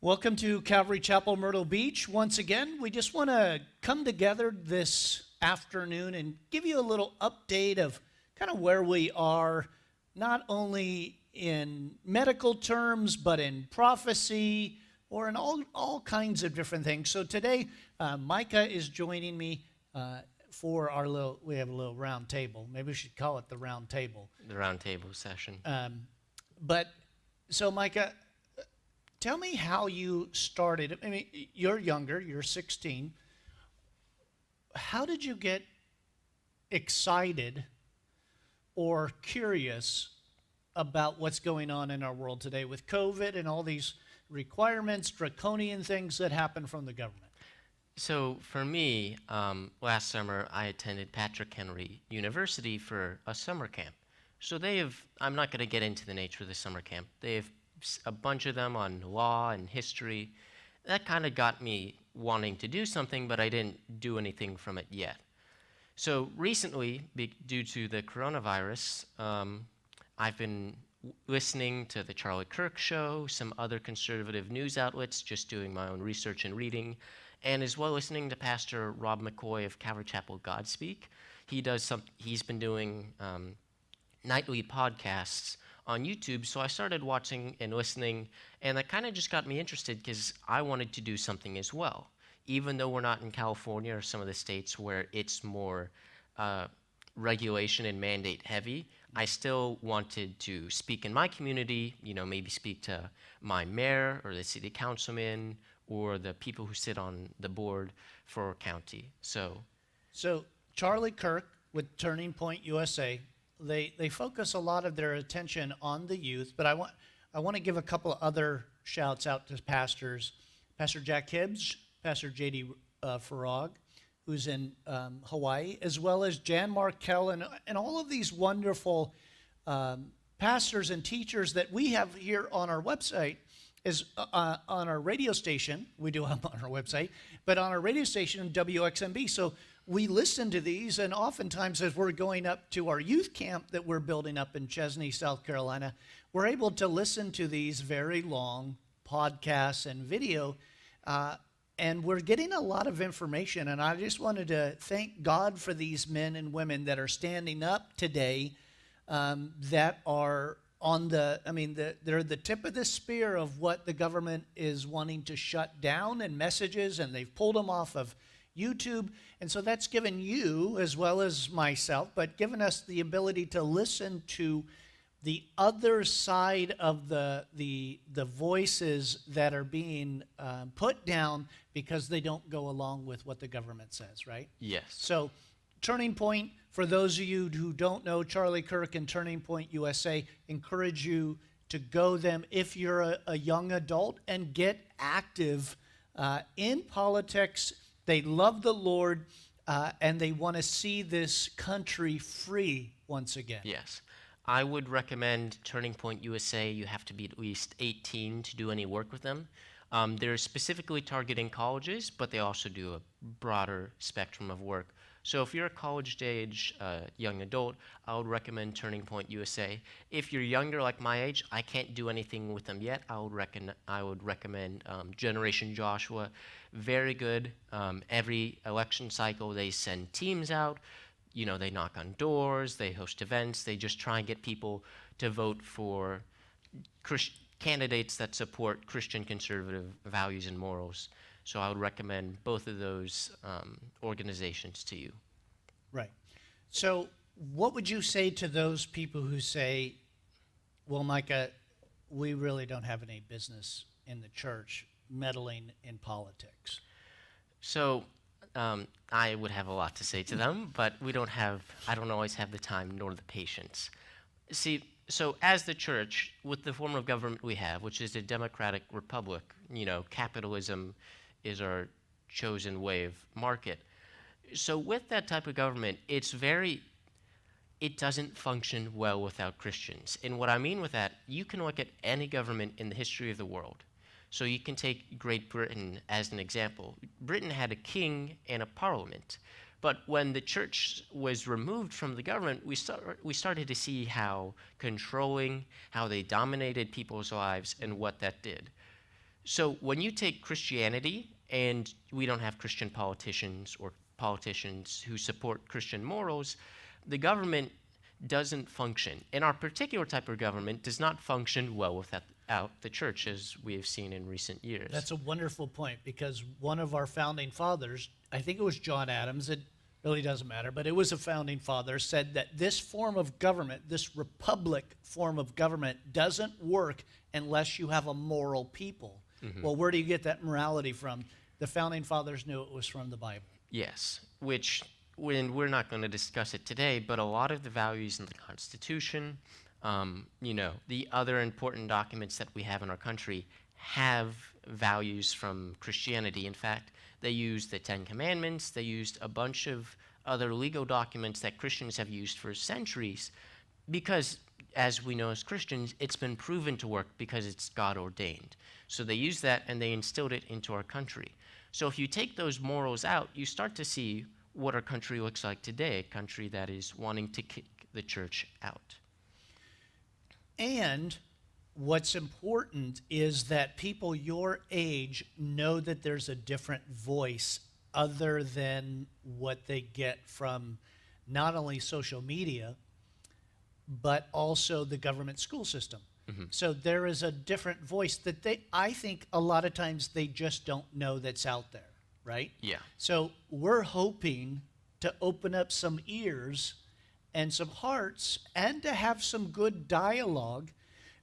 Welcome to Calvary Chapel, Myrtle Beach. Once again, we just want to come together this afternoon and give you a little update of kind of where we are, not only in medical terms, but in prophecy or in all kinds of different things. So today, Micah is joining me for we have a little round table. Maybe we should call it the round table. The round table session. So Micah, tell me how you started. I mean, you're younger, you're 16. How did you get excited or curious about what's going on in our world today with COVID and all these requirements, draconian things that happen from the government? So for me, last summer I attended Patrick Henry University for a summer camp. So I'm not going to get into the nature of the summer camp. They have a bunch of them on law and history. That kind of got me wanting to do something, but I didn't do anything from it yet. So recently, due to the coronavirus, I've been listening to the Charlie Kirk show, some other conservative news outlets, just doing my own research and reading, and as well listening to Pastor Rob McCoy of Calvary Chapel Godspeak. He's been doing nightly podcasts on YouTube, so I started watching and listening, and that kind of just got me interested because I wanted to do something as well. Even though we're not in California or some of the states where it's more regulation and mandate heavy, I still wanted to speak in my community, maybe speak to my mayor or the city councilman or the people who sit on the board for our county. So Charlie Kirk with Turning Point USA, they focus a lot of their attention on the youth, but I want to give a couple of other shouts out to pastors. Pastor Jack Hibbs, Pastor J.D. Farag, who's in Hawaii, as well as Jan Markell and all of these wonderful pastors and teachers that we have here on our website, on our radio station. We do have on our website, but on our radio station, WXMB. So we listen to these, and oftentimes as we're going up to our youth camp that we're building up in Chesney, South Carolina, we're able to listen to these very long podcasts and video, and we're getting a lot of information. And I just wanted to thank God for these men and women that are standing up today, that are they're the tip of the spear of what the government is wanting to shut down and messages, and they've pulled them off of YouTube. And so that's given you, as well as myself, but given us the ability to listen to the other side of the voices that are being put down because they don't go along with what the government says, right? yes. So Turning Point, for those of you who don't know, Charlie Kirk and Turning Point USA encourage you to go them if you're a young adult and get active in politics. They love the Lord, and they want to see this country free once again. Yes. I would recommend Turning Point USA. You have to be at least 18 to do any work with them. They're specifically targeting colleges, but they also do a broader spectrum of work. So if you're a college-age young adult, I would recommend Turning Point USA. If you're younger, like my age, I can't do anything with them yet. I would recommend Generation Joshua. Very good. Every election cycle, they send teams out. They knock on doors, they host events, they just try and get people to vote for candidates that support Christian conservative values and morals. So I would recommend both of those organizations to you. Right. So what would you say to those people who say, well, Micah, we really don't have any business in the church meddling in politics? So I would have a lot to say to them, but I don't always have the time nor the patience. See, so as the church, with the form of government we have, which is a democratic republic, capitalism is our chosen way of market. So with that type of government, it doesn't function well without Christians. And what I mean with that, you can look at any government in the history of the world. So you can take Great Britain as an example. Britain had a king and a parliament. But when the church was removed from the government, we started to see how controlling, how they dominated people's lives, and what that did. So when you take Christianity, and we don't have Christian politicians or politicians who support Christian morals, the government doesn't function. And our particular type of government does not function well without the church, as we have seen in recent years. That's a wonderful point, because one of our founding fathers, I think it was John Adams, it really doesn't matter, but it was a founding father, said that this form of government, this republic form of government, doesn't work unless you have a moral people. Well, where do you get that morality from? The founding fathers knew it was from the Bible. Yes, which, when we're not going to discuss it today, but a lot of the values in the Constitution, the other important documents that we have in our country have values from Christianity. In fact, they used the Ten Commandments, they used a bunch of other legal documents that Christians have used for centuries, because, as we know as Christians, it's been proven to work because it's God ordained. So they used that and they instilled it into our country. So if you take those morals out, you start to see what our country looks like today, a country that is wanting to kick the church out. And what's important is that people your age know that there's a different voice other than what they get from not only social media, but also the government school system. So there is a different voice that I think a lot of times they just don't know that's out there, right? Yeah. So we're hoping to open up some ears and some hearts and to have some good dialogue,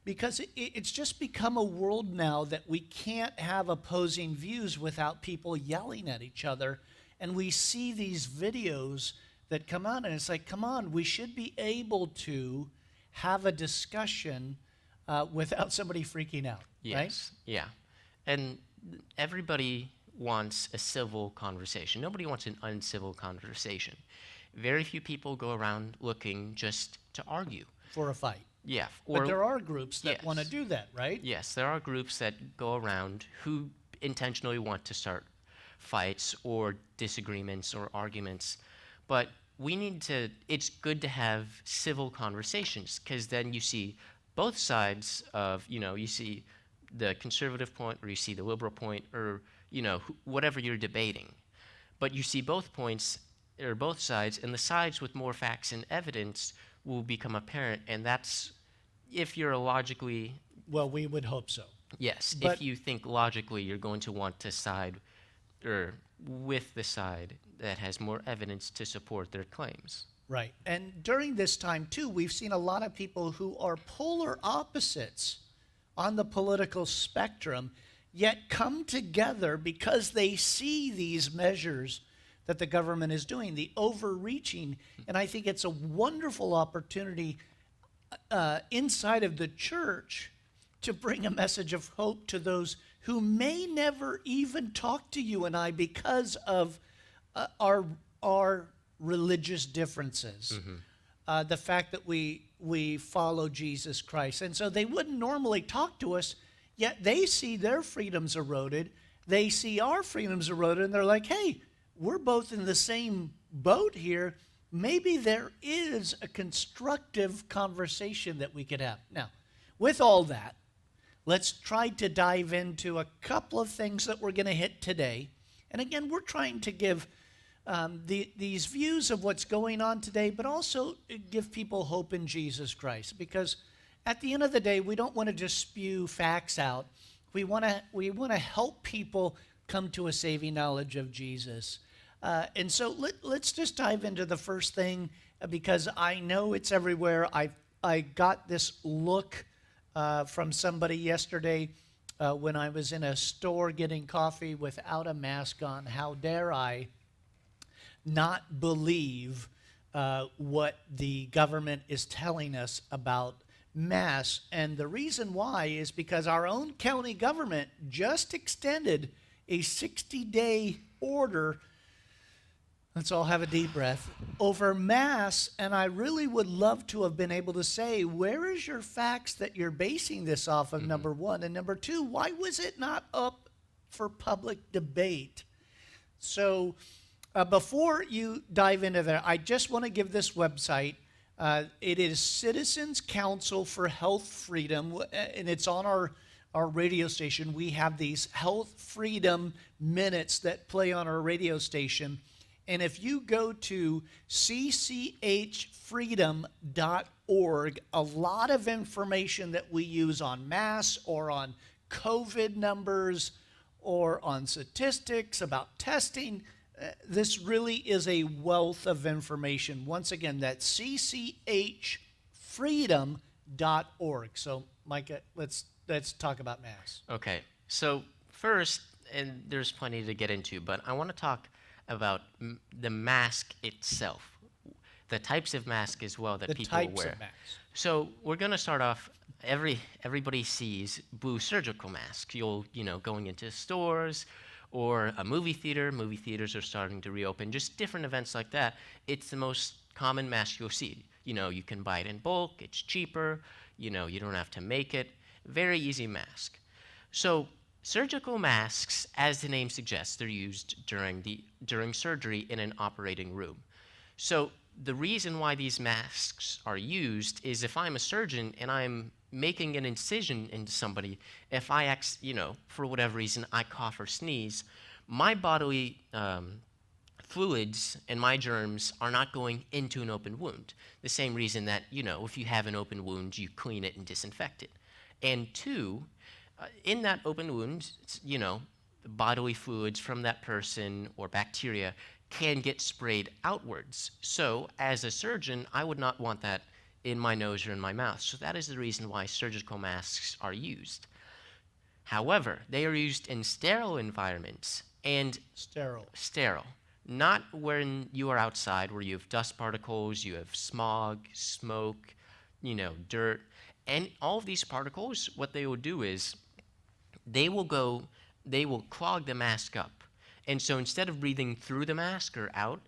because it's just become a world now that we can't have opposing views without people yelling at each other. And we see these videos that come out, and it's like, come on, we should be able to have a discussion without somebody freaking out, Yes. right? Yeah. And everybody wants a civil conversation. Nobody wants an uncivil conversation. Very few people go around looking just to argue. For a fight. Yeah. But there are groups that Yes. want to do that, right? Yes, there are groups that go around who intentionally want to start fights or disagreements or arguments. But it's good to have civil conversations, because then you see both sides of, you see the conservative point, or you see the liberal point, or, whatever you're debating. But you see both points, or both sides, and the sides with more facts and evidence will become apparent. And that's, if you're logically, Well, we would hope so. yes, But- if you think logically, you're going to want to side, or with the side that has more evidence to support their claims. Right. And during this time, too, we've seen a lot of people who are polar opposites on the political spectrum, yet come together because they see these measures that the government is doing, the overreaching. And I think it's a wonderful opportunity inside of the church to bring a message of hope to those who may never even talk to you and I because of our religious differences, the fact that we follow Jesus Christ. And so they wouldn't normally talk to us, yet they see their freedoms eroded. They see our freedoms eroded, and they're like, hey, we're both in the same boat here. Maybe there is a constructive conversation that we could have. Now, with all that, let's try to dive into a couple of things that we're going to hit today. And again, we're trying to give these views of what's going on today, but also give people hope in Jesus Christ. Because at the end of the day, we don't want to just spew facts out. We want to help people come to a saving knowledge of Jesus. And so let's just dive into the first thing, because I know it's everywhere. I got this look from somebody yesterday when I was in a store getting coffee without a mask on. How dare I not believe what the government is telling us about masks? And the reason why is because our own county government just extended a 60-day order. Let's all have a deep breath. Over masks, and I really would love to have been able to say, where is your facts that you're basing this off of, number one? And number two, why was it not up for public debate? So before you dive into that, I just want to give this website. It is Citizens Council for Health Freedom, and it's on our radio station, we have these health freedom minutes that play on our radio station. And if you go to cchfreedom.org, a lot of information that we use on masks or on COVID numbers or on statistics about testing, this really is a wealth of information. Once again, that's cchfreedom.org. So, Micah, let's talk about masks. Okay, so first, and there's plenty to get into, but I want to talk about the mask itself, the types of mask as well that people wear. The types of masks. So we're going to start off. Everybody sees blue surgical masks. Going into stores or a movie theater. Movie theaters are starting to reopen. Just different events like that. It's the most common mask you'll see. You can buy it in bulk. It's cheaper. You don't have to make it. Very easy mask. So surgical masks, as the name suggests, they're used during surgery in an operating room. So the reason why these masks are used is if I'm a surgeon and I'm making an incision into somebody, if I, for whatever reason, I cough or sneeze, my bodily fluids and my germs are not going into an open wound. The same reason that, if you have an open wound, you clean it and disinfect it. And two, in that open wound, bodily fluids from that person or bacteria can get sprayed outwards. So as a surgeon, I would not want that in my nose or in my mouth. So that is the reason why surgical masks are used. However, they are used in sterile environments and sterile. Not when you are outside where you have dust particles, you have smog, smoke, dirt. And all of these particles, what they will do is they will clog the mask up. And so instead of breathing through the mask or out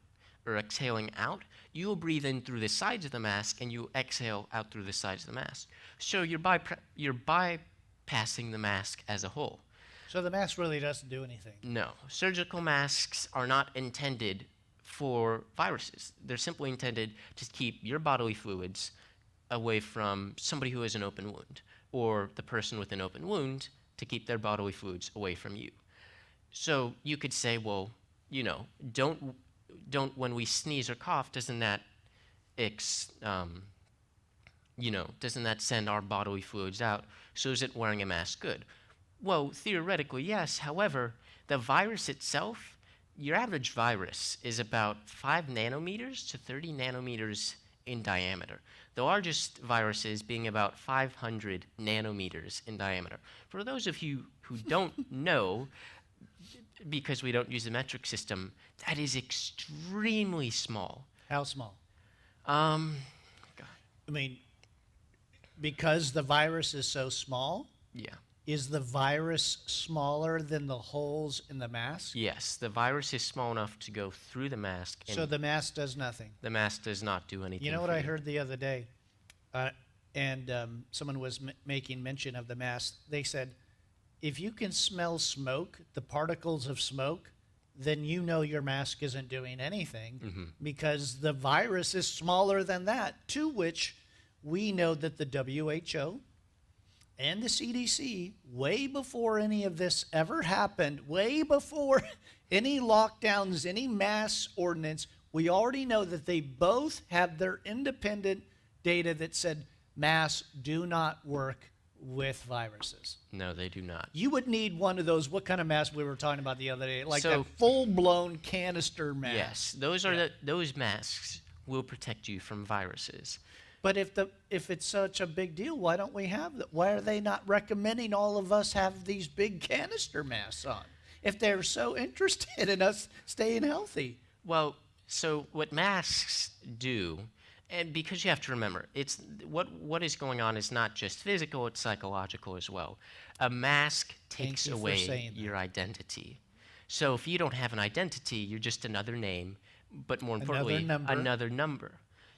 or exhaling out, you will breathe in through the sides of the mask and you exhale out through the sides of the mask. So you're bypassing the mask as a whole. So the mask really doesn't do anything? No. Surgical masks are not intended for viruses. They're simply intended to keep your bodily fluids away from somebody who has an open wound, or the person with an open wound to keep their bodily fluids away from you. So you could say, well, don't when we sneeze or cough, doesn't that send our bodily fluids out? So is it wearing a mask good? Well, theoretically, yes. However, the virus itself, your average virus is about 5 nanometers to 30 nanometers in diameter. The largest viruses being about 500 nanometers in diameter. For those of you who don't know, because we don't use the metric system, that is extremely small. How small? God. I mean, because the virus is so small? Yeah. Is the virus smaller than the holes in the mask? Yes, the virus is small enough to go through the mask. So the mask does nothing? The mask does not do anything. You know what I heard the other day? Someone was making mention of the mask. They said, if you can smell smoke, the particles of smoke, then you know your mask isn't doing anything because the virus is smaller than that, to which we know that the WHO and the CDC, way before any of this ever happened, way before any lockdowns, any mask ordinance, we already know that they both have their independent data that said masks do not work with viruses. No, they do not. You would need one of those, what kind of mask we were talking about the other day, like So- that full-blown canister mask. Yes, those masks will protect you from viruses. But if it's such a big deal, why don't we have that? Why are they not recommending all of us have these big canister masks on? If they're so interested in us staying healthy. Well, so what masks do, and because you have to remember, it's what is going on is not just physical, it's psychological as well. A mask takes you for away saying that. your identity. So if you don't have an identity, you're just another name, but more importantly, another number.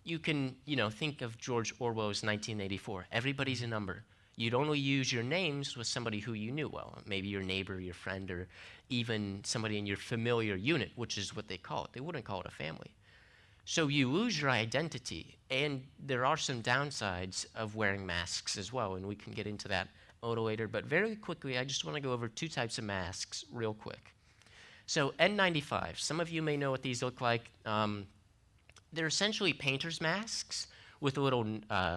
You can, think of George Orwell's 1984. Everybody's a number. You'd only use your names with somebody who you knew well, maybe your neighbor, your friend, or even somebody in your familiar unit, which is what they call it. They wouldn't call it a family. So you lose your identity, and there are some downsides of wearing masks as well, and we can get into that a little later. But very quickly, I just want to go over 2 types of masks real quick. So N95, some of you may know what these look like. They're essentially painter's masks with a little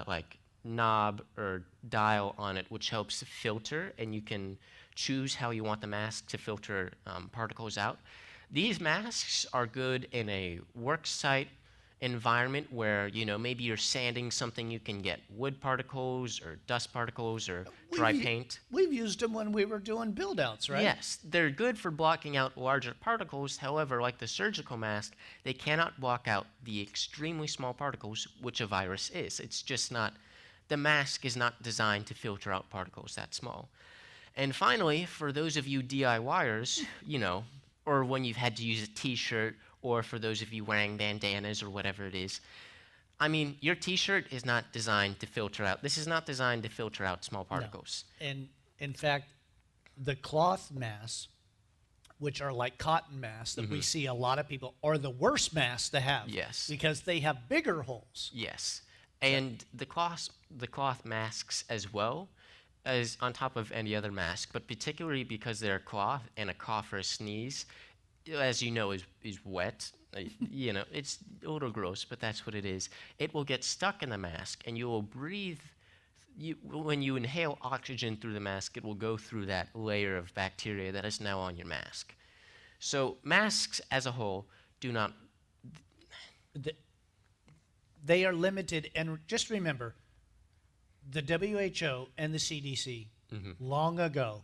like knob or dial on it, which helps filter, and you can choose how you want the mask to filter particles out. These masks are good in a work site environment where, maybe you're sanding something, you can get wood particles or dust particles or dry paint. We've used them when we were doing build-outs, right? Yes, they're good for blocking out larger particles. However, like the surgical mask, they cannot block out the extremely small particles, which a virus is. It's just not, the mask is not designed to filter out particles that small. And finally, for those of you DIYers, or when you've had to use a t-shirt, or for those of you wearing bandanas or whatever it is, I mean, your t-shirt is not designed to filter out. This is not designed to filter out small particles. No. And in fact, the cloth masks, which are like cotton masks that we see a lot of people, are the worst masks to have. Yes. Because they have bigger holes. Yes. And the cloth masks as well, as on top of any other mask, but particularly because they're cloth and a cough or a sneeze, as you know, is wet. It's a little gross, but that's what it is. It will get stuck in the mask, and you will breathe. When you inhale oxygen through the mask, it will go through that layer of bacteria that is now on your mask. So masks as a whole do not. They are limited, and just remember, the WHO and the CDC long ago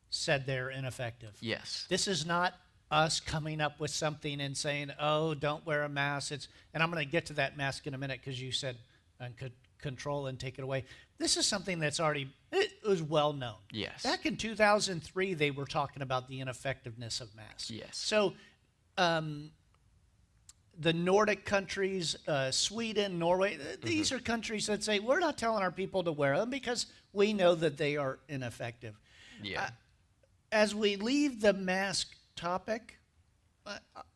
said they're ineffective. Yes. This is not us coming up with something and saying, "Oh, don't wear a mask." And I'm going to get to that mask in a minute because you said could control and take it away. This is something that's already it was well known. Yes. Back in 2003, they were talking about the ineffectiveness of masks. Yes. So. The Nordic countries, Sweden, Norway, these are countries that say, we're not telling our people to wear them because we know that they are ineffective. Yeah. As we leave the mask topic,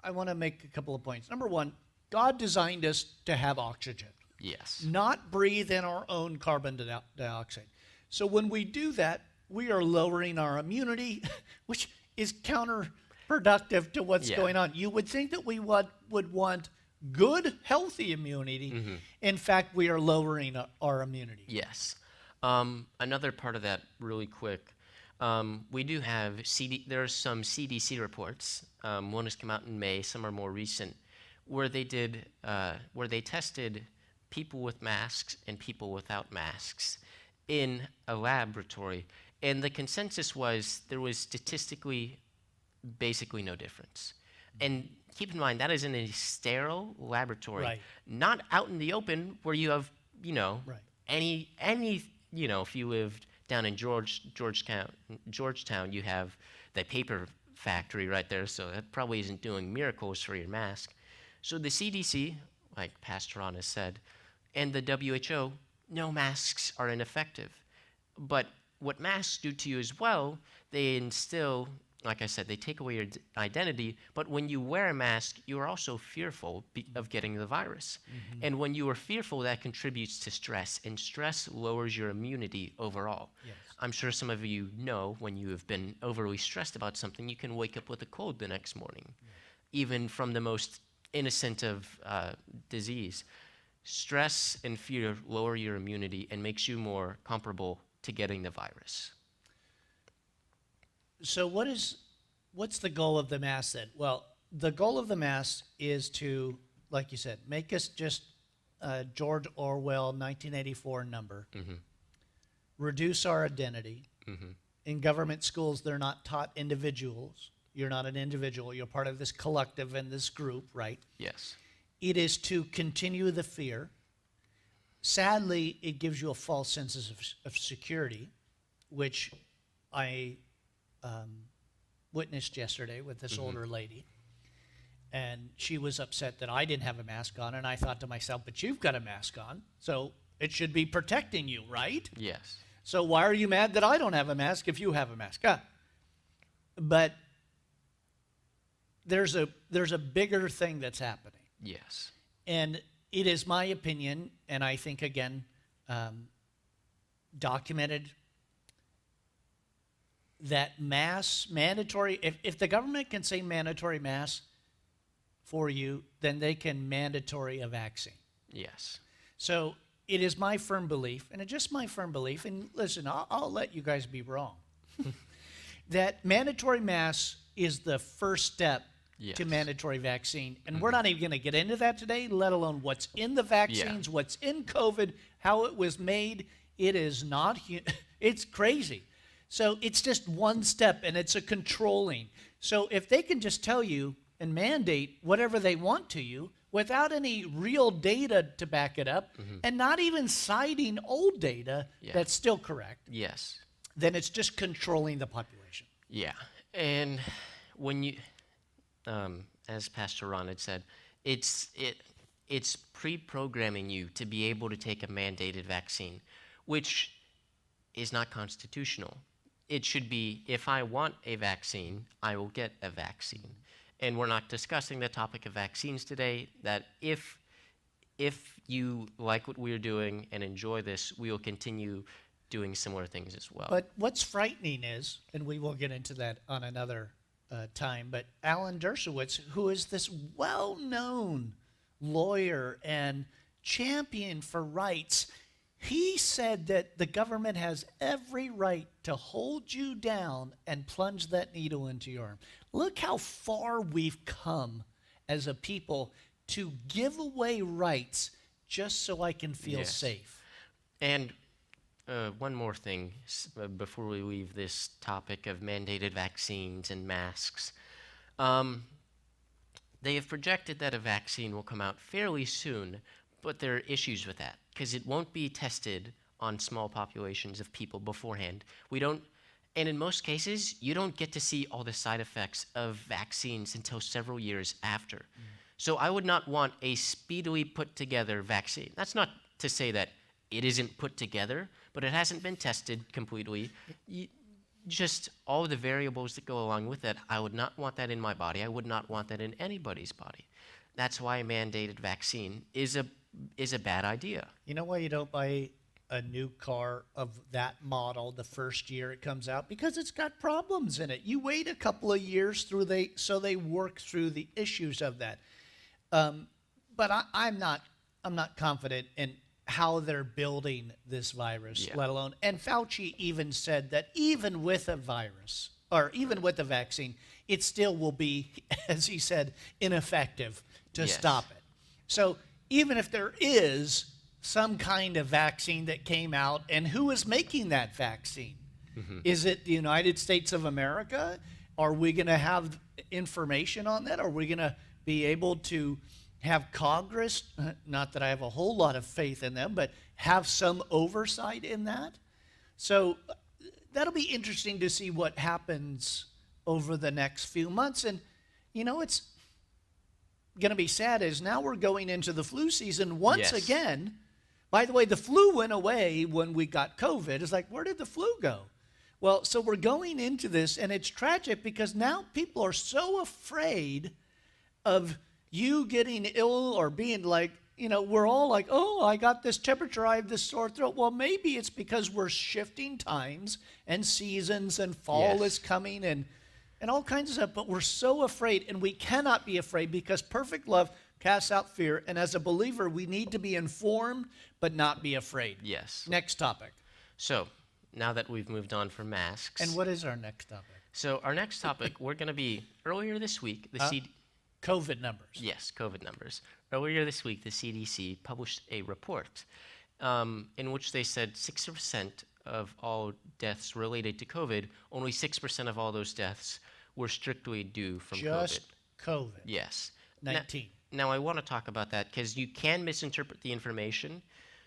I want to make a couple of points. Number one, God designed us to have oxygen, Yes. not breathe in our own carbon dioxide. So when we do that, we are lowering our immunity, which is counterproductive to what's going on. You would think that we would want good, healthy immunity. In fact, we are lowering our immunity. Yes. Another part of that, really quick, we do have there are some CDC reports. One has come out in May. Some are more recent, where they tested people with masks and people without masks in a laboratory, and the consensus was there was statistically basically no difference. And keep in mind, that is in a sterile laboratory, not out in the open where you have, any, if you lived down in Georgetown, you have the paper factory right there, so that probably isn't doing miracles for your mask. So the CDC, like Pastor Ron has said, and the WHO, no, masks are ineffective. But what masks do to you as well, they instill, like I said, they take away your identity, but when you wear a mask, you are also fearful of getting the virus. And when you are fearful, that contributes to stress, and stress lowers your immunity overall. Yes. I'm sure some of you know when you have been overly stressed about something, you can wake up with a cold the next morning, even from the most innocent of disease. Stress and fear lower your immunity and makes you more comparable to getting the virus. So what's the goal of the mask then? Well, the goal of the mask is to, like you said, make us just George Orwell 1984 number, reduce our identity. In government schools, they're not taught individuals. You're not an individual. You're part of this collective and this group, right? Yes. It is to continue the fear. Sadly, it gives you a false sense of security, which I witnessed yesterday with this older lady. And she was upset that I didn't have a mask on. And I thought to myself, but you've got a mask on, so it should be protecting you, right? Yes. So why are you mad that I don't have a mask if you have a mask? But there's a bigger thing that's happening. Yes. And it is my opinion, and I think, again, documented that mandatory, if the government can say mandatory mask for you, then they can mandatory a vaccine. Yes. So it is my firm belief, and it's just my firm belief, and listen, I'll let you guys be wrong, that mandatory masks is the first step to Yes. mandatory vaccine. And we're not even going to get into that today, let alone what's in the vaccines, what's in COVID, how it was made. It is not, it's crazy. So it's just one step, and it's a controlling. So if they can just tell you and mandate whatever they want to you without any real data to back it up, and not even citing old data that's still correct, Yes. then it's just controlling the population. Yeah. And when you, as Pastor Ron had said, it's pre-programming you to be able to take a mandated vaccine, which is not constitutional. It should be, if I want a vaccine, I will get a vaccine. And we're not discussing the topic of vaccines today, that if you like what we're doing and enjoy this, we will continue doing similar things as well. But what's frightening is, and we will get into that on another time, but Alan Dershowitz, who is this well-known lawyer and champion for rights, he said that the government has every right to hold you down and plunge that needle into your arm. Look how far we've come as a people to give away rights just so I can feel safe. And one more thing before we leave this topic of mandated vaccines and masks. They have projected that a vaccine will come out fairly soon, but there are issues with that because it won't be tested on small populations of people beforehand. And in most cases, you don't get to see all the side effects of vaccines until several years after. So I would not want a speedily put together vaccine. That's not to say that it isn't put together, but it hasn't been tested completely. Just all the variables that go along with that, I would not want that in my body. I would not want that in anybody's body. That's why a mandated vaccine is a bad idea. You know why you don't buy a new car of that model the first year it comes out? Because it's got problems in it. You wait a couple of years so they work through the issues of that. But I'm not confident in how they're building this virus, let alone. And Fauci even said that even with a virus or even with a vaccine, it still will be, as he said, ineffective to stop it. So even if there is some kind of vaccine that came out, and who is making that vaccine? Is it the United States of America? Are we going to have information on that? Are we going to be able to have Congress, not that I have a whole lot of faith in them, but have some oversight in that? So that'll be interesting to see what happens over the next few months. And, you know, it's going to be sad is now we're going into the flu season once again. By the way, the flu went away when we got COVID. It's like, where did the flu go? Well, so we're going into this, and it's tragic because now people are so afraid of you getting ill or being like, you know, we're all like, oh, I got this temperature, I have this sore throat. Well, maybe it's because we're shifting times and seasons, and fall is coming and all kinds of stuff, but we're so afraid, and we cannot be afraid because perfect love casts out fear, and as a believer, we need to be informed but not be afraid. Yes. Next topic. So now that we've moved on from masks. And what is our next topic? So our next topic, we're going to be, earlier this week, COVID numbers. Yes, COVID numbers. Earlier this week, the CDC published a report in which they said 6% of all deaths related to COVID, only 6% of all those deaths were strictly due from Just COVID. COVID. Yes. 19. Now, I want to talk about that because you can misinterpret the information.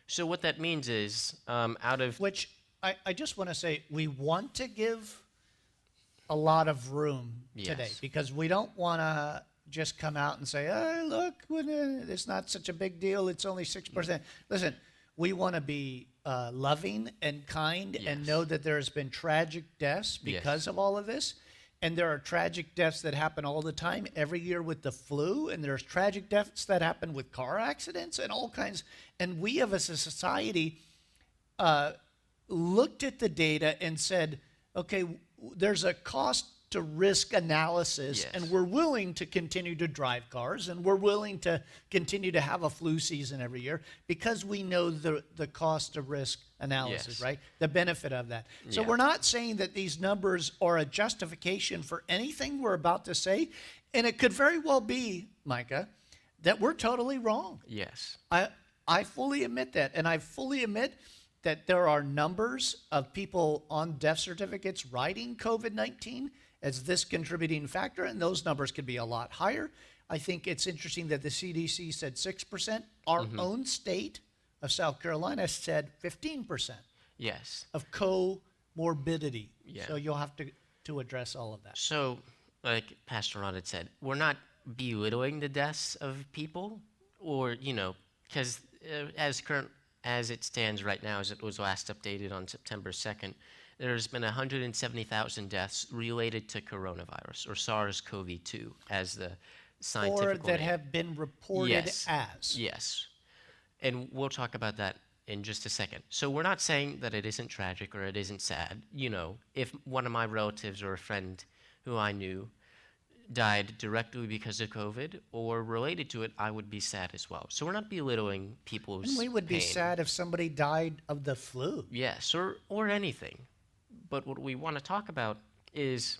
So what that means is Which I just want to say, we want to give a lot of room today because we don't want to just come out and say, oh, look, it's not such a big deal. It's only 6%. Listen, we want to be loving and kind and know that there has been tragic deaths because of all of this. And there are tragic deaths that happen all the time, every year with the flu. And there's tragic deaths that happen with car accidents and all kinds. And we as a society looked at the data and said, okay, there's a cost to risk analysis, Yes. and we're willing to continue to drive cars, and we're willing to continue to have a flu season every year because we know the cost to risk analysis, Yes. right? The benefit of that. So Yeah. we're not saying that these numbers are a justification for anything we're about to say, and it could very well be, Micah, that we're totally wrong. Yes. I fully admit that, and I fully admit that there are numbers of people on death certificates writing COVID-19 as this contributing factor, and those numbers could be a lot higher. I think it's interesting that the CDC said 6%. Our own state of South Carolina said 15% Yes. of comorbidity. Yeah. So you'll have to address all of that. So, like Pastor Ron had said, we're not belittling the deaths of people, or because as it stands right now, as it was last updated on September 2nd, there's been 170,000 deaths related to coronavirus or SARS-CoV-2, as the scientific Or that have been reported Yes. as. Yes. And we'll talk about that in just a second. So we're not saying that it isn't tragic or it isn't sad. If one of my relatives or a friend who I knew died directly because of COVID or related to it, I would be sad as well. So we're not belittling people's And we would be pain. sad if somebody died of the flu. Yes, or anything. But what we want to talk about is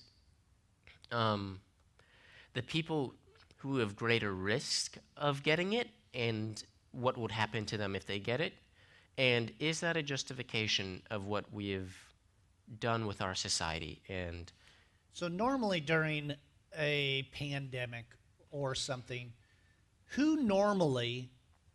the people who have greater risk of getting it and what would happen to them if they get it. And is that a justification of what we have done with our society? And So normally during a pandemic or something, who normally,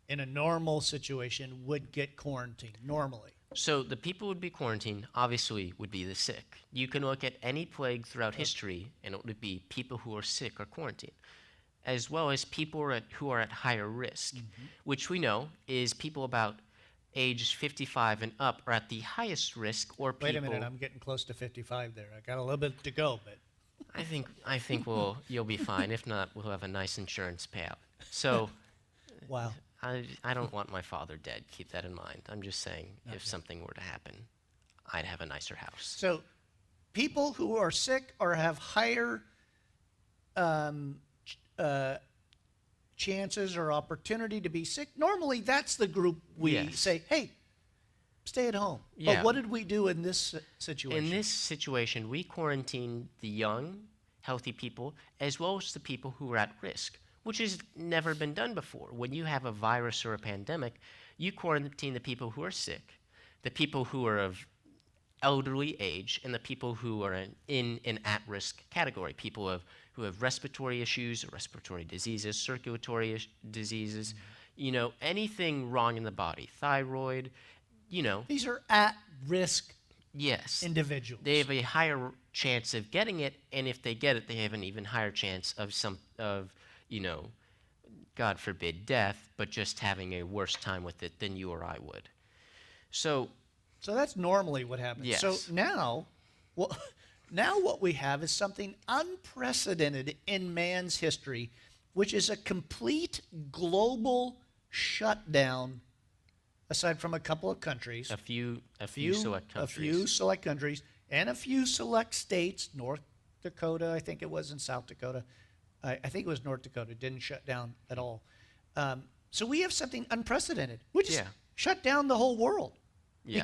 in a normal situation, would get quarantined normally? so the people who would be quarantined obviously would be the sick. You can look at any plague throughout history, and it would be people who are sick or quarantined, as well as people who are at higher risk, which we know is people about age 55 and up are at the highest risk, or people. Wait a minute, I'm getting close to 55 there. I got a little bit to go, but I think you'll be fine. If not, we'll have a nice insurance payout. So wow. I don't want my father dead. Keep that in mind. I'm just saying, if something were to happen, I'd have a nicer house. So people who are sick or have higher chances or opportunity to be sick, normally that's the group we Yes. say, hey, stay at home. Yeah. But what did we do in this situation? In this situation, we quarantine the young, healthy people, as well as the people who are at risk, which has never been done before. When you have a virus or a pandemic, you quarantine the people who are sick, the people who are of elderly age, and the people who are in an at-risk category, people who have respiratory issues, respiratory diseases, circulatory diseases, anything wrong in the body, thyroid, These are at-risk yes. individuals. They have a higher chance of getting it, and if they get it, they have an even higher chance of God forbid, death, but just having a worse time with it than you or I would. So that's normally what happens. Yes. So now what we have is something unprecedented in man's history, which is a complete global shutdown, aside from a couple of countries. a few select countries. A few select countries and a few select states. North Dakota, I think it was, in South Dakota. I think it was North Dakota. Didn't shut down at all. So we have something unprecedented. We just Yeah. shut down the whole world. Yeah.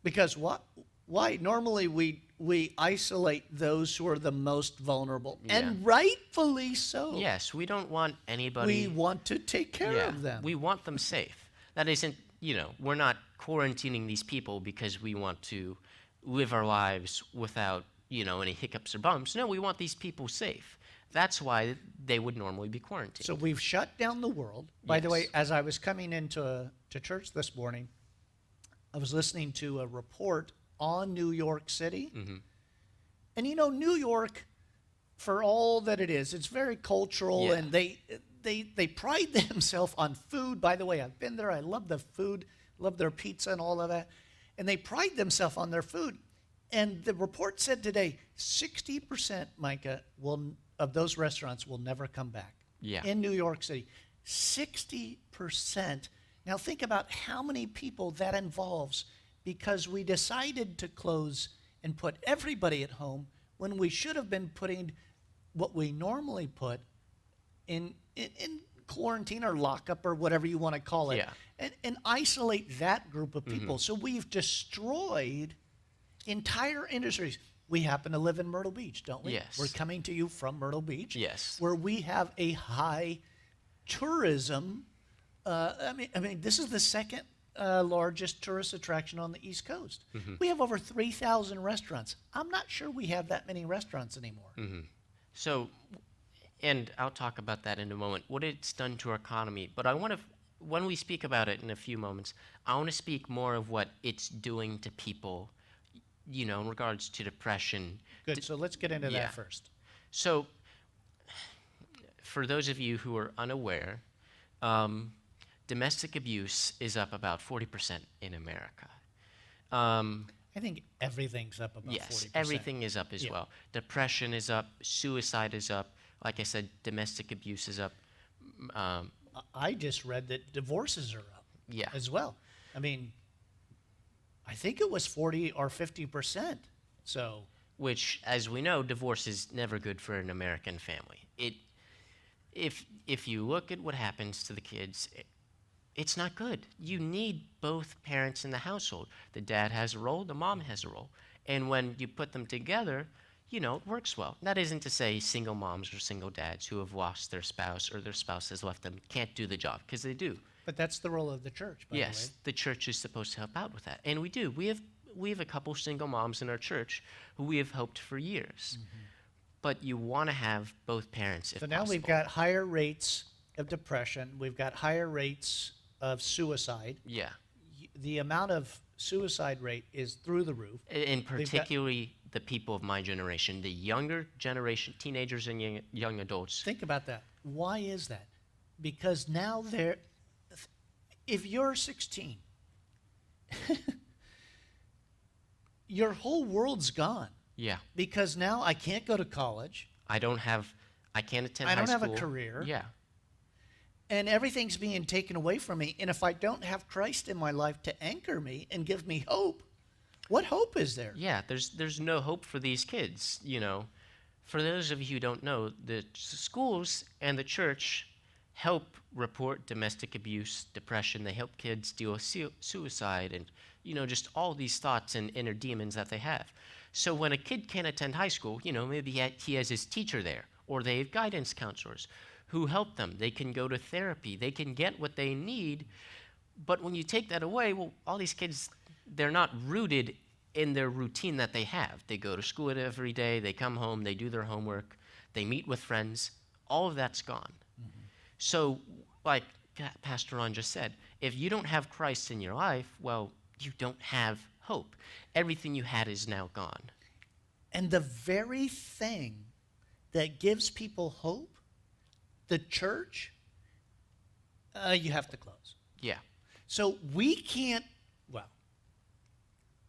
Because what? Why? Normally we isolate those who are the most vulnerable, and rightfully so. Yes, we don't want anybody. We want to take care of them. We want them safe. That isn't, we're not quarantining these people because we want to live our lives without, any hiccups or bumps. No, we want these people safe. That's why they would normally be quarantined. So we've shut down the world. By the Yes. way, as I was coming into to church this morning, I was listening to a report on New York City. Mm-hmm. And New York, for all that it is, it's very cultural, Yeah. and they pride themselves on food. By the way, I've been there. I love the food, love their pizza and all of that. And they pride themselves on their food. And the report said today, 60%, Micah, of those restaurants will never come back. Yeah. In New York City. 60%. Now think about how many people that involves, because we decided to close and put everybody at home when we should have been putting what we normally put in quarantine or lockup or whatever you want to call it, Yeah. and isolate that group of people. So we've destroyed entire industries. We happen to live in Myrtle Beach, don't we? Yes. We're coming to you from Myrtle Beach, Yes. where we have a high tourism. I mean, this is the second largest tourist attraction on the East Coast. We have over 3,000 restaurants. I'm not sure we have that many restaurants anymore. So, and I'll talk about that in a moment, what it's done to our economy. But I want to, when we speak about it in a few moments, I want to speak more of what it's doing to people, you know, in regards to depression. Good. So let's get into Yeah. that first. So, for those of you who are unaware, domestic abuse is up about 40% in America. I think everything's up about 40%. Yes, everything is up as well. Depression is up, suicide is up. Like I said, domestic abuse is up. I just read that divorces are up Yeah. as well. I mean, I think it was 40 or 50%. So, Which, as we know, divorce is never good for an American family. If you look at what happens to the kids, it's not good. You need both parents in the household. The dad has a role, the mom has a role. And when you put them together, you know, it works well. That isn't to say single moms or single dads who have lost their spouse or their spouse has left them can't do the job, because they do. but that's the role of the church, by Yes, the way. the church is supposed to help out with that. And we do. We have a couple single moms in our church who we have helped for years. But you want to have both parents if So now we've possible. got higher rates of depression. We've got higher rates of suicide. Yeah. The amount of suicide rate is through the roof. And particularly the people of my generation, the younger generation, teenagers and young adults. Think about that. Why is that? Because now if you're 16, your whole world's gone. Yeah. Because now I can't go to college. I can't attend I high don't have school. a career. Yeah. And everything's being taken away from me. And if I don't have Christ in my life to anchor me and give me hope, what hope is there? Yeah, there's no hope for these kids, you know. For those of you who don't know, the schools and the church help report domestic abuse, depression. They help kids deal with suicide and, you know, just all these thoughts and inner demons that they have. So when a kid can't attend high school, you know, maybe he has his teacher there, or they have guidance counselors who help them. They can go to therapy. They can get what they need. But when you take that away, well, all these kids, they're not rooted in their routine that they have. They go to school every day. They come home. They do their homework. They meet with friends. All of that's gone. So, like Pastor Ron just said, if you don't have Christ in your life, well, you don't have hope. Everything you had is now gone. And the very thing that gives people hope, the church, you have to close. Yeah. So we can't, well,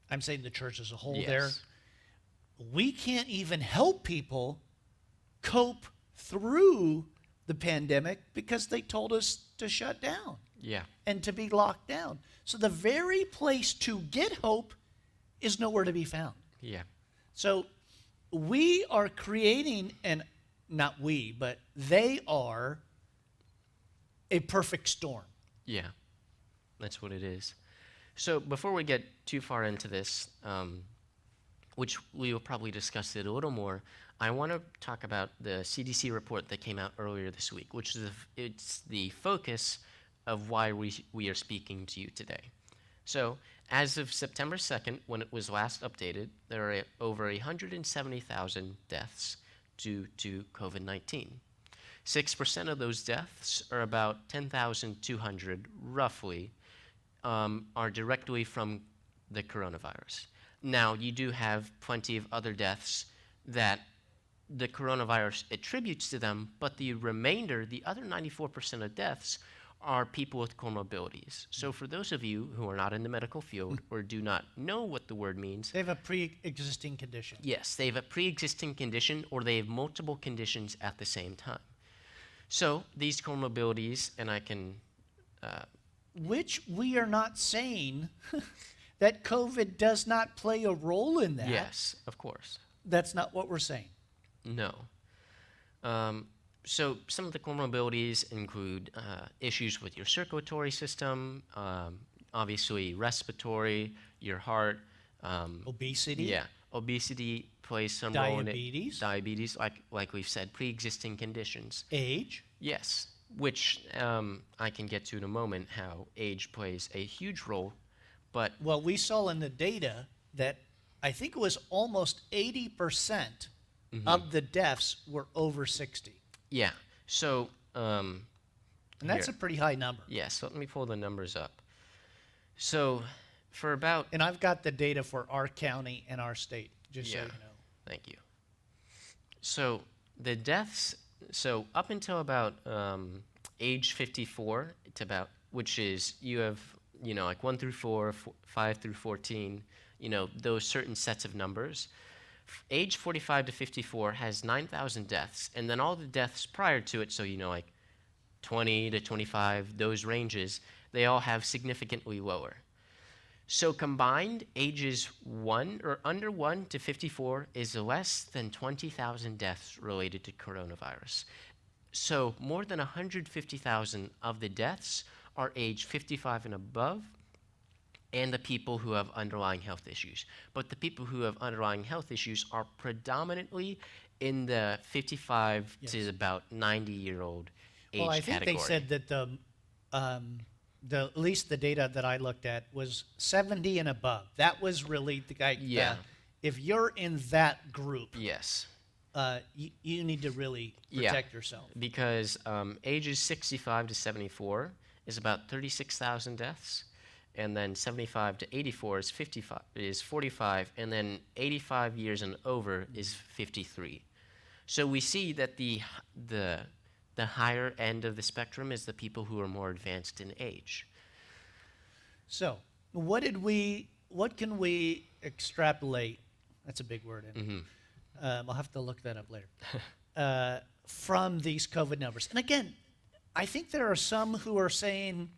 I'm saying the church as a whole Yes. there. We can't even help people cope through the pandemic because they told us to shut down Yeah. and to be locked down. So the very place to get hope is nowhere to be found. Yeah. So we are creating, and not we, but they are a perfect storm. Yeah. That's what it is. So before we get too far into this, which we will probably discuss it a little more, I want to talk about the CDC report that came out earlier this week, which is it's the focus of why we are speaking to you today. So as of September 2nd, when it was last updated, there are over 170,000 deaths due to COVID-19. 6% of those deaths, or about 10,200 roughly, are directly from the coronavirus. Now, you do have plenty of other deaths that the coronavirus attributes to them, but the remainder, the other 94% of deaths, are people with comorbidities. So for those of you who are not in the medical field or do not know what the word means, They have a pre-existing condition. yes, they have a pre-existing condition or they have multiple conditions at the same time. So these comorbidities, and I can... Which we are not saying, that COVID does not play a role in that. Yes, of course. That's not what we're saying. No. So some of the comorbidities include issues with your circulatory system, obviously respiratory, your heart. Obesity. Yeah, obesity plays some role in it. Diabetes. Diabetes, like we've said, pre-existing conditions. Age. Yes, which I can get to in a moment, how age plays a huge role. But Well, we saw in the data that I think it was almost 80% of the deaths were over 60. yeah, so And that's here. a pretty high number. Yes, let me pull the numbers up. So for about And I've got the data for our county and our state, just so Yeah. you know. Thank you. So the deaths, so up until about age 54, it's about, which is you have, like 1 through 4, 5 through 14, those certain sets of numbers. Age 45 to 54 has 9,000 deaths, and then all the deaths prior to it, so like 20 to 25, those ranges, they all have significantly lower. So combined, ages 1 or under 1 to 54 is less than 20,000 deaths related to coronavirus. So more than 150,000 of the deaths are age 55 and above, and the people who have underlying health issues. But the people who have underlying health issues are predominantly in the 55 to about 90-year-old age Well, I think category. they said that at least the data that I looked at was 70 and above. That was really the guy. Yeah. If you're in that group, Yes. you need to really Yeah. protect yourself. Because ages 65 to 74 is about 36,000 deaths, and then 75 to 84 is 45, and then 85 years and over is 53. So we see that the higher end of the spectrum is the people who are more advanced in age. So, what can we extrapolate? That's a big word. I'll have to look that up later. From these COVID numbers. And again, I think there are some who are saying,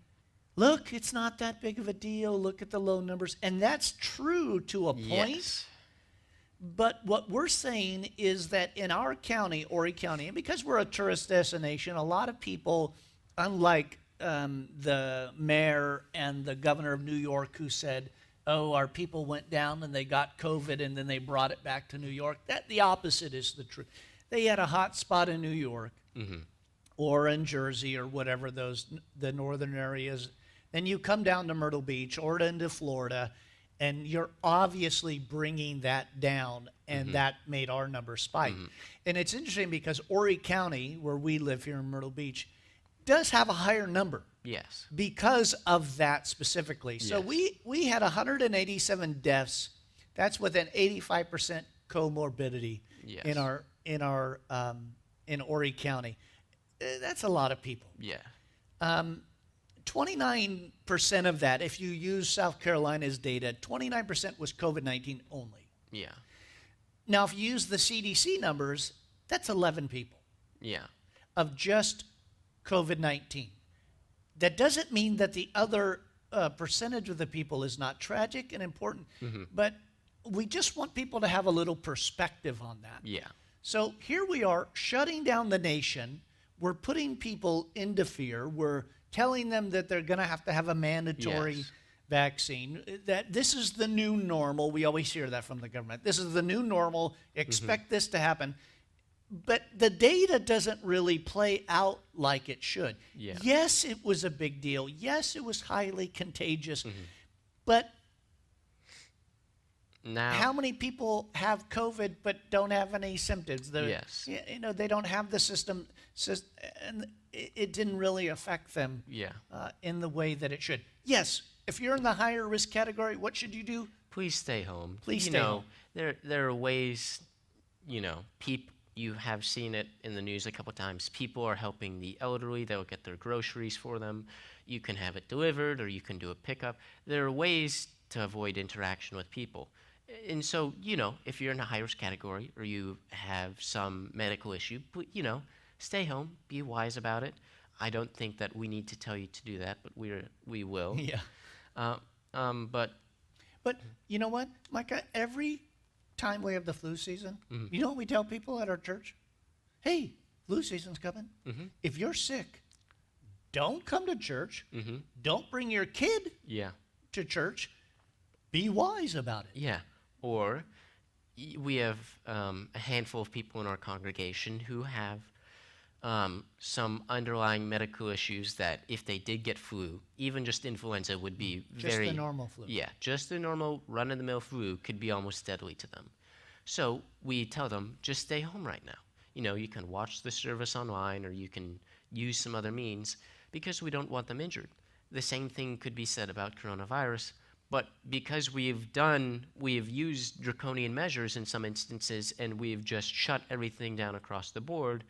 look, it's not that big of a deal. Look at the low numbers. And that's true to a point. Yes. But what we're saying is that in our county, Horry County, and because we're a tourist destination, a lot of people, unlike the mayor and the governor of New York who said, oh, our people went down and they got COVID and then they brought it back to New York, that the opposite is the truth. They had a hot spot in New York or in Jersey or whatever the northern areas. Then you come down to Myrtle Beach or into Florida, and you're obviously bringing that down, and that made our numbers spike. And it's interesting because Horry County, where we live here in Myrtle Beach, does have a higher number Yes. because of that specifically. So Yes. we had 187 deaths. That's with an 85% comorbidity Yes. in Horry County. That's a lot of people. Yeah. 29% of that, if you use South Carolina's data, 29% was COVID-19 only. Yeah. Now, if you use the CDC numbers, that's 11 people Yeah. of just COVID-19. That doesn't mean that the other percentage of the people is not tragic and important, but we just want people to have a little perspective on that. Yeah. So here we are shutting down the nation. We're putting people into fear. We're telling them that they're going to have a mandatory Yes. vaccine, that this is the new normal. We always hear that from the government. This is the new normal. Expect this to happen. But the data doesn't really play out like it should. Yeah. Yes, it was a big deal. Yes, it was highly contagious. But Now. how many people have COVID but don't have any symptoms? Yes. They don't have the system, and it didn't really affect them Yeah. in the way that it should. Yes, if you're in the higher risk category, what should you do? Please stay home. Please you stay know, home. There are ways, you have seen it in the news a couple times. People are helping the elderly. They'll get their groceries for them. You can have it delivered or you can do a pickup. There are ways to avoid interaction with people. And so, if you're in a high risk category or you have some medical issue, stay home, be wise about it. I don't think that we need to tell you to do that, but we will. Yeah. But But you know what, Micah? Every time we have the flu season, you know what we tell people at our church? Hey, flu season's coming. If you're sick, don't come to church. Don't bring your kid Yeah. to church. Be wise about it. Yeah. Or we have a handful of people in our congregation who have some underlying medical issues that if they did get flu, even just influenza would be Just the normal flu. Yeah, just the normal run-of-the-mill flu could be almost deadly to them. So we tell them, just stay home right now. You can watch the service online or you can use some other means because we don't want them injured. The same thing could be said about coronavirus, but because we've used draconian measures in some instances and we've just shut everything down across the board,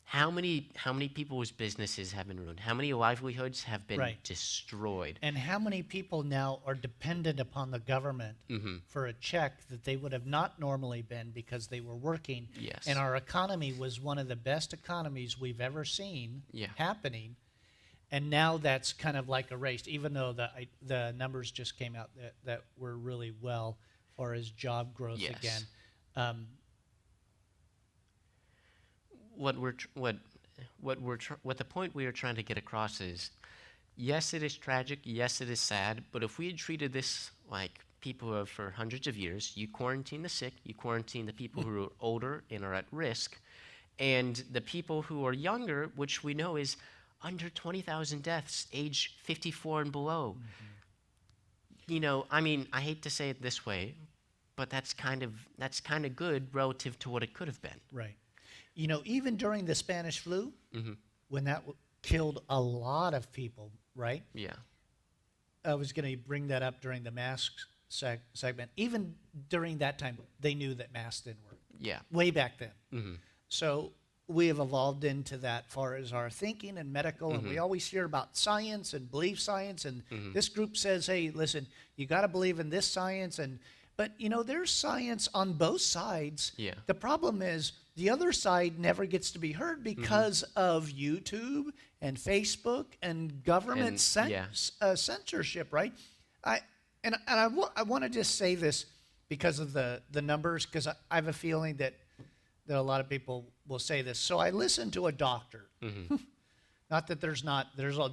how many people's businesses have been ruined? How many livelihoods have been destroyed? And how many people now are dependent upon the government for a check that they would have not normally been because they were working? Yes. And our economy was one of the best economies we've ever seen happening. And now that's kind of like erased, even though the numbers just came out that were really well as far as job growth again. What the point we are trying to get across is, yes, it is tragic, yes, it is sad, but if we had treated this like people have for hundreds of years, you quarantine the sick, you quarantine the people who are older and are at risk, and the people who are younger, which we know is under 20,000 deaths, age 54 and below. I hate to say it this way, but that's kind of good relative to what it could have been. Right. Even during the Spanish flu, when that killed a lot of people, right? Yeah. I was going to bring that up during the masks segment. Even during that time, they knew that masks didn't work. Yeah. Way back then. So we have evolved into that far as our thinking and medical, and we always hear about science and believe science, and this group says, hey, listen, you got to believe in this science, but there's science on both sides. Yeah. The problem is the other side never gets to be heard because of YouTube and Facebook and government censorship, right? I want to just say this because of the numbers, because I have a feeling that a lot of people will say this. So I listened to a doctor. Not that there's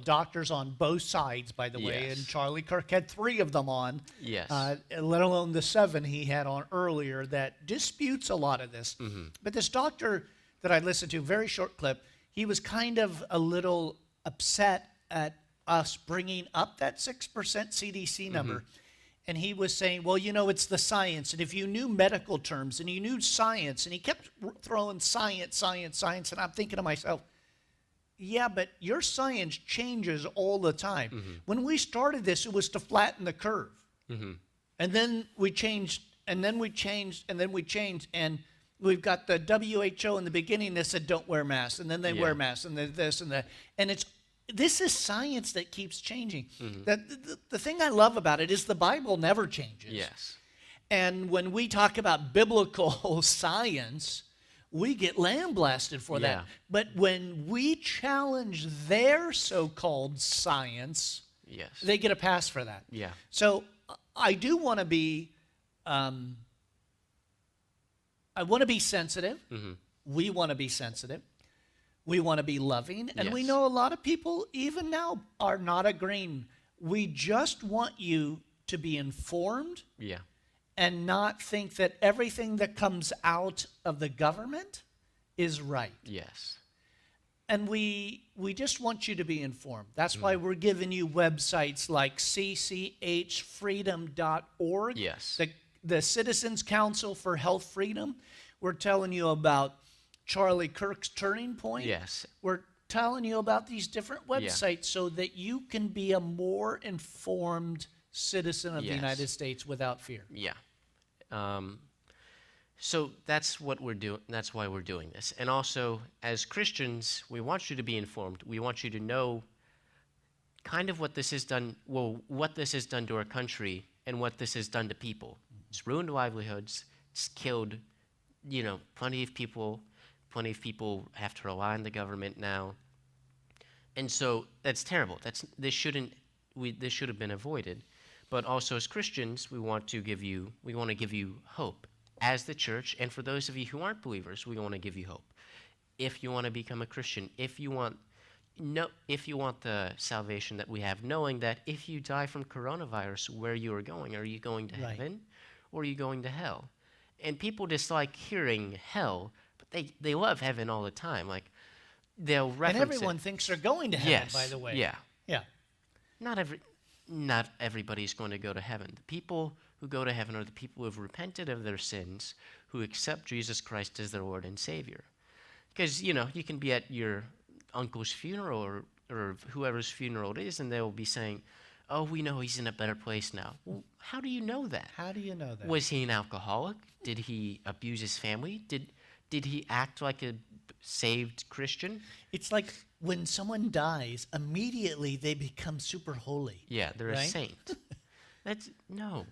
doctors on both sides, by the way, and Charlie Kirk had 3 of them on, let alone the 7 he had on earlier that disputes a lot of this. But this doctor that I listened to, very short clip, he was kind of a little upset at us bringing up that 6% CDC number. And he was saying, well, it's the science. And if you knew medical terms and you knew science, and he kept throwing science. And I'm thinking to myself, yeah, but your science changes all the time. When we started this, it was to flatten the curve. And then we changed, and then we changed, and then we changed. And we've got the WHO in the beginning that said don't wear masks. And then they wear masks, and then this and that. And this is science that keeps changing. The thing I love about it is the Bible never changes. Yes. And when we talk about biblical science, we get lambasted for that. But when we challenge their so-called science, they get a pass for that. Yeah. So I do want to be, I want to be sensitive. We want to be sensitive. We want to be loving. And we know a lot of people, even now, are not agreeing. We just want you to be informed. And not think that everything that comes out of the government is right. Yes. And we just want you to be informed. That's why we're giving you websites like cchfreedom.org, the Citizens Council for Health Freedom. We're telling you about Charlie Kirk's Turning Point. We're telling you about these different websites so that you can be a more informed citizen of the United States without fear. So that's what we're doing. That's why we're doing this. And also, as Christians, we want you to be informed. We want you to know kind of what this has done. Well, what this has done to our country and what this has done to people. It's ruined livelihoods. It's killed, plenty of people. Plenty of people have to rely on the government now. And so that's terrible. This should have been avoided. But also as Christians, we want to give you hope as the church. And for those of you who aren't believers, we want to give you hope. If you want to become a Christian, if you want the salvation that we have, knowing that if you die from coronavirus, where you are going you going to heaven or are you going to hell? And people dislike hearing hell, but they love heaven all the time. Like, they'll reference And everyone thinks they're going to heaven, yes, by the way. Yeah. Yeah. Not everybody's going to go to heaven. The people who go to heaven are the people who have repented of their sins, who accept Jesus Christ as their Lord and Savior. Because, you can be at your uncle's funeral or whoever's funeral it is, and they'll be saying, oh, we know he's in a better place now. Well, how do you know that? How do you know that? Was he an alcoholic? Did he abuse his family? Did he act like a saved Christian? It's like when someone dies, immediately they become super holy. Yeah, they're right? a saint. No.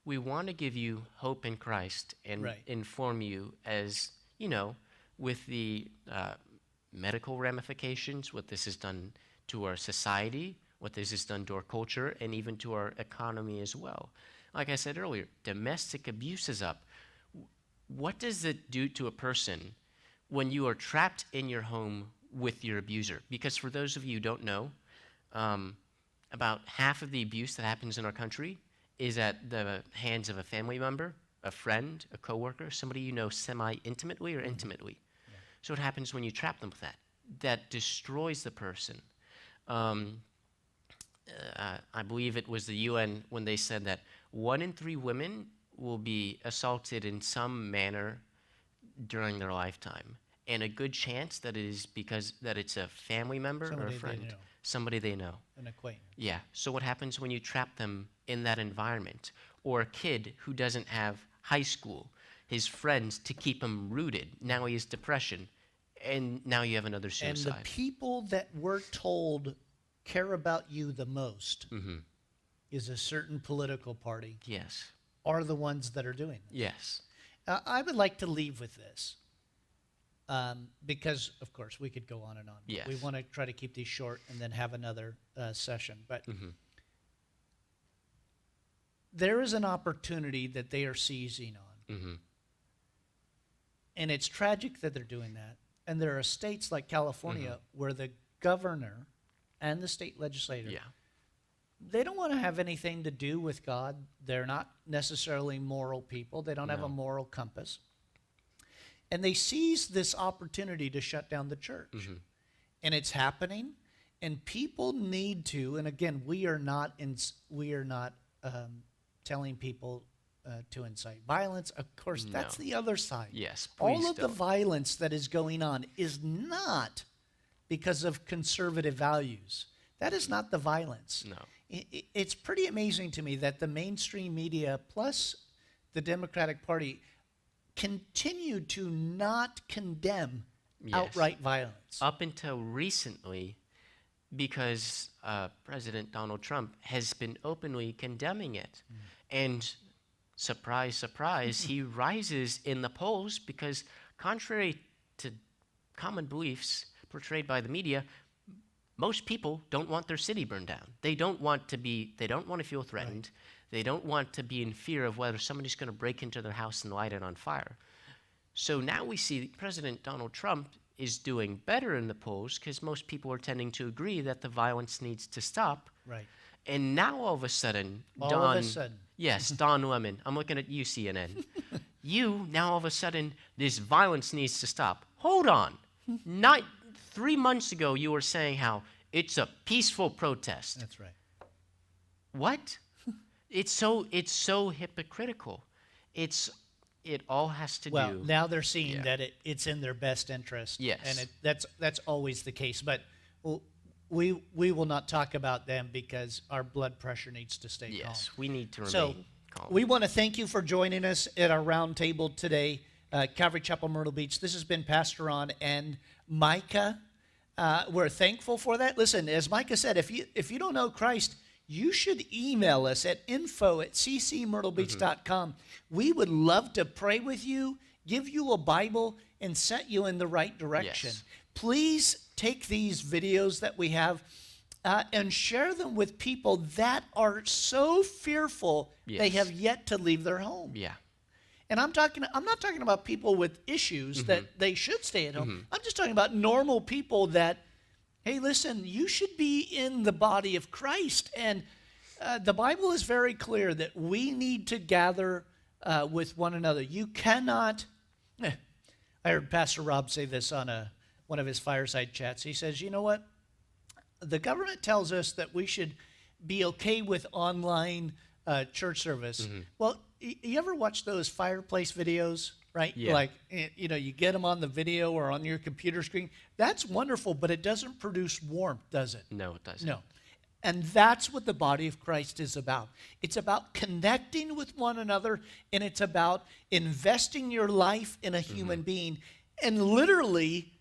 We want to give you hope in Christ and inform you as, with the medical ramifications, what this has done to our society, what this has done to our culture, and even to our economy as well. Like I said earlier, domestic abuse is up. What does it do to a person when you are trapped in your home with your abuser? Because for those of you who don't know, about half of the abuse that happens in our country is at the hands of a family member, a friend, a coworker, somebody you know semi-intimately or intimately. Yeah. So what happens when you trap them with that? That destroys the person. I believe it was the UN when they said that 1 in 3 women will be assaulted in some manner during their lifetime, and a good chance that it is because that it's a family member or a friend, somebody they know, an acquaintance. Yeah. So what happens when you trap them in that environment, or a kid who doesn't have high school, his friends to keep him rooted? Now he has depression, and now you have another suicide. And the people that we're told care about you the most is a certain political party. Yes. Are the ones that are doing this. Yes. I would like to leave with this because, of course, we could go on and on. Yes. We want to try to keep these short and then have another session. But there is an opportunity that they are seizing on. And it's tragic that they're doing that. And there are states like California where the governor and the state legislator, they don't want to have anything to do with God. They're not necessarily moral people. They don't have a moral compass. And they seize this opportunity to shut down the church. And it's happening. And people need to, and again, we are not telling people to incite violence. Of course, that's the other side. Yes, all of the violence that is going on is not because of conservative values. That is not the violence. No. It's pretty amazing to me that the mainstream media plus the Democratic Party continue to not condemn outright violence. Up until recently, because President Donald Trump has been openly condemning it. And surprise, surprise, he rises in the polls because contrary to common beliefs portrayed by the media, most people don't want their city burned down. They don't want to feel threatened. They don't want to be in fear of whether somebody's going to break into their house and light it on fire. So now we see President Donald Trump is doing better in the polls because most people are tending to agree that the violence needs to stop. Right. And now all of a sudden, Yes, Don Lemon. I'm looking at you, CNN. Now all of a sudden, this violence needs to stop. Hold on. Not 3 months ago, you were saying how it's a peaceful protest. That's right. What? It's so hypocritical. It all has to do. Well, now they're seeing that it's in their best interest. Yes. And that's always the case. But we will not talk about them because our blood pressure needs to stay calm. Yes, we need to remain calm. We want to thank you for joining us at our roundtable today, Calvary Chapel, Myrtle Beach. This has been Pastor Ron and Micah. We're thankful for that. Listen, as Micah said, if you don't know Christ, you should email us at info@ccmyrtlebeach.com. We would love to pray with you, give you a Bible, and set you in the right direction. Yes. Please take these videos that we have and share them with people that are so fearful they Yes. have yet to leave their home. Yeah. And I'm not talking about people with issues that they should stay at home. I'm just talking about normal people that, hey, listen, you should be in the body of Christ. And the Bible is very clear that we need to gather with one another. You cannot. I heard Pastor Rob say this on one of his fireside chats. He says, you know what? The government tells us that we should be okay with online church service. Well, you ever watch those fireplace videos, right? Yeah. Like, you get them on the video or on your computer screen. That's wonderful, but it doesn't produce warmth, does it? No, it doesn't. No. And that's what the body of Christ is about. It's about connecting with one another, and it's about investing your life in a human being. And literally,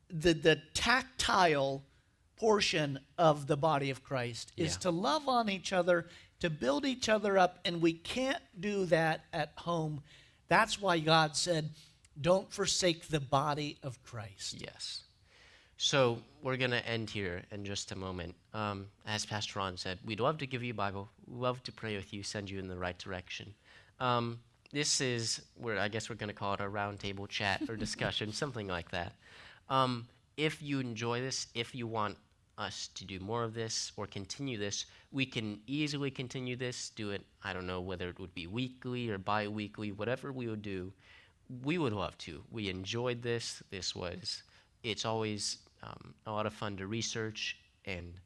the tactile portion of the body of Christ is Yeah. to love on each other, to build each other up, and we can't do that at home. That's why God said, don't forsake the body of Christ. Yes. So we're going to end here in just a moment. As Pastor Ron said, we'd love to give you a Bible. We'd love to pray with you, send you in the right direction. This is where I guess we're going to call it a roundtable chat or discussion, something like that. If you enjoy this, if you want us to do more of this or continue this, we can easily continue this, do it, I don't know whether it would be weekly or bi-weekly, whatever we would do, we would love to. We enjoyed this. It's always a lot of fun to research and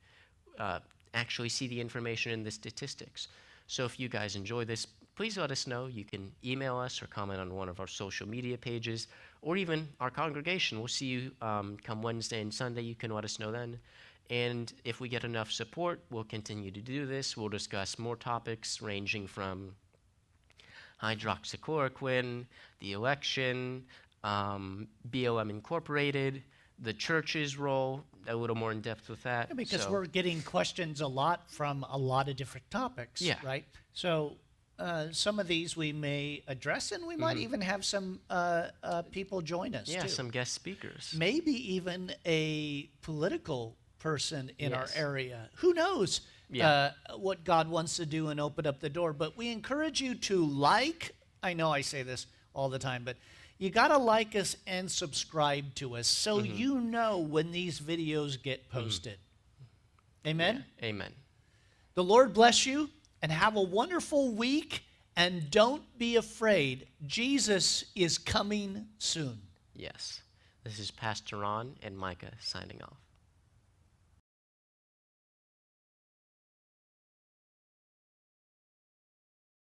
actually see the information in the statistics. So if you guys enjoy this, please let us know. You can email us or comment on one of our social media pages, or even our congregation. We'll see you come Wednesday and Sunday. You can let us know then. And if we get enough support, we'll continue to do this. We'll discuss more topics ranging from hydroxychloroquine, the election, BLM Incorporated, the church's role, a little more in depth with that. Yeah, because So- we're getting questions a lot from a lot of different topics, Yeah. right? So some of these we may address, and we might even have some people join us, yeah, too. some guest speakers. Maybe even a political person in our Yes. area. Who knows Yeah. what God wants to do and open up the door. But we encourage you to I know I say this all the time, but you got to like us and subscribe to us so you know when these videos get posted. Amen? Amen. The Lord bless you and have a wonderful week. And don't be afraid. Jesus is coming soon. Yes. This is Pastor Ron and Micah signing off.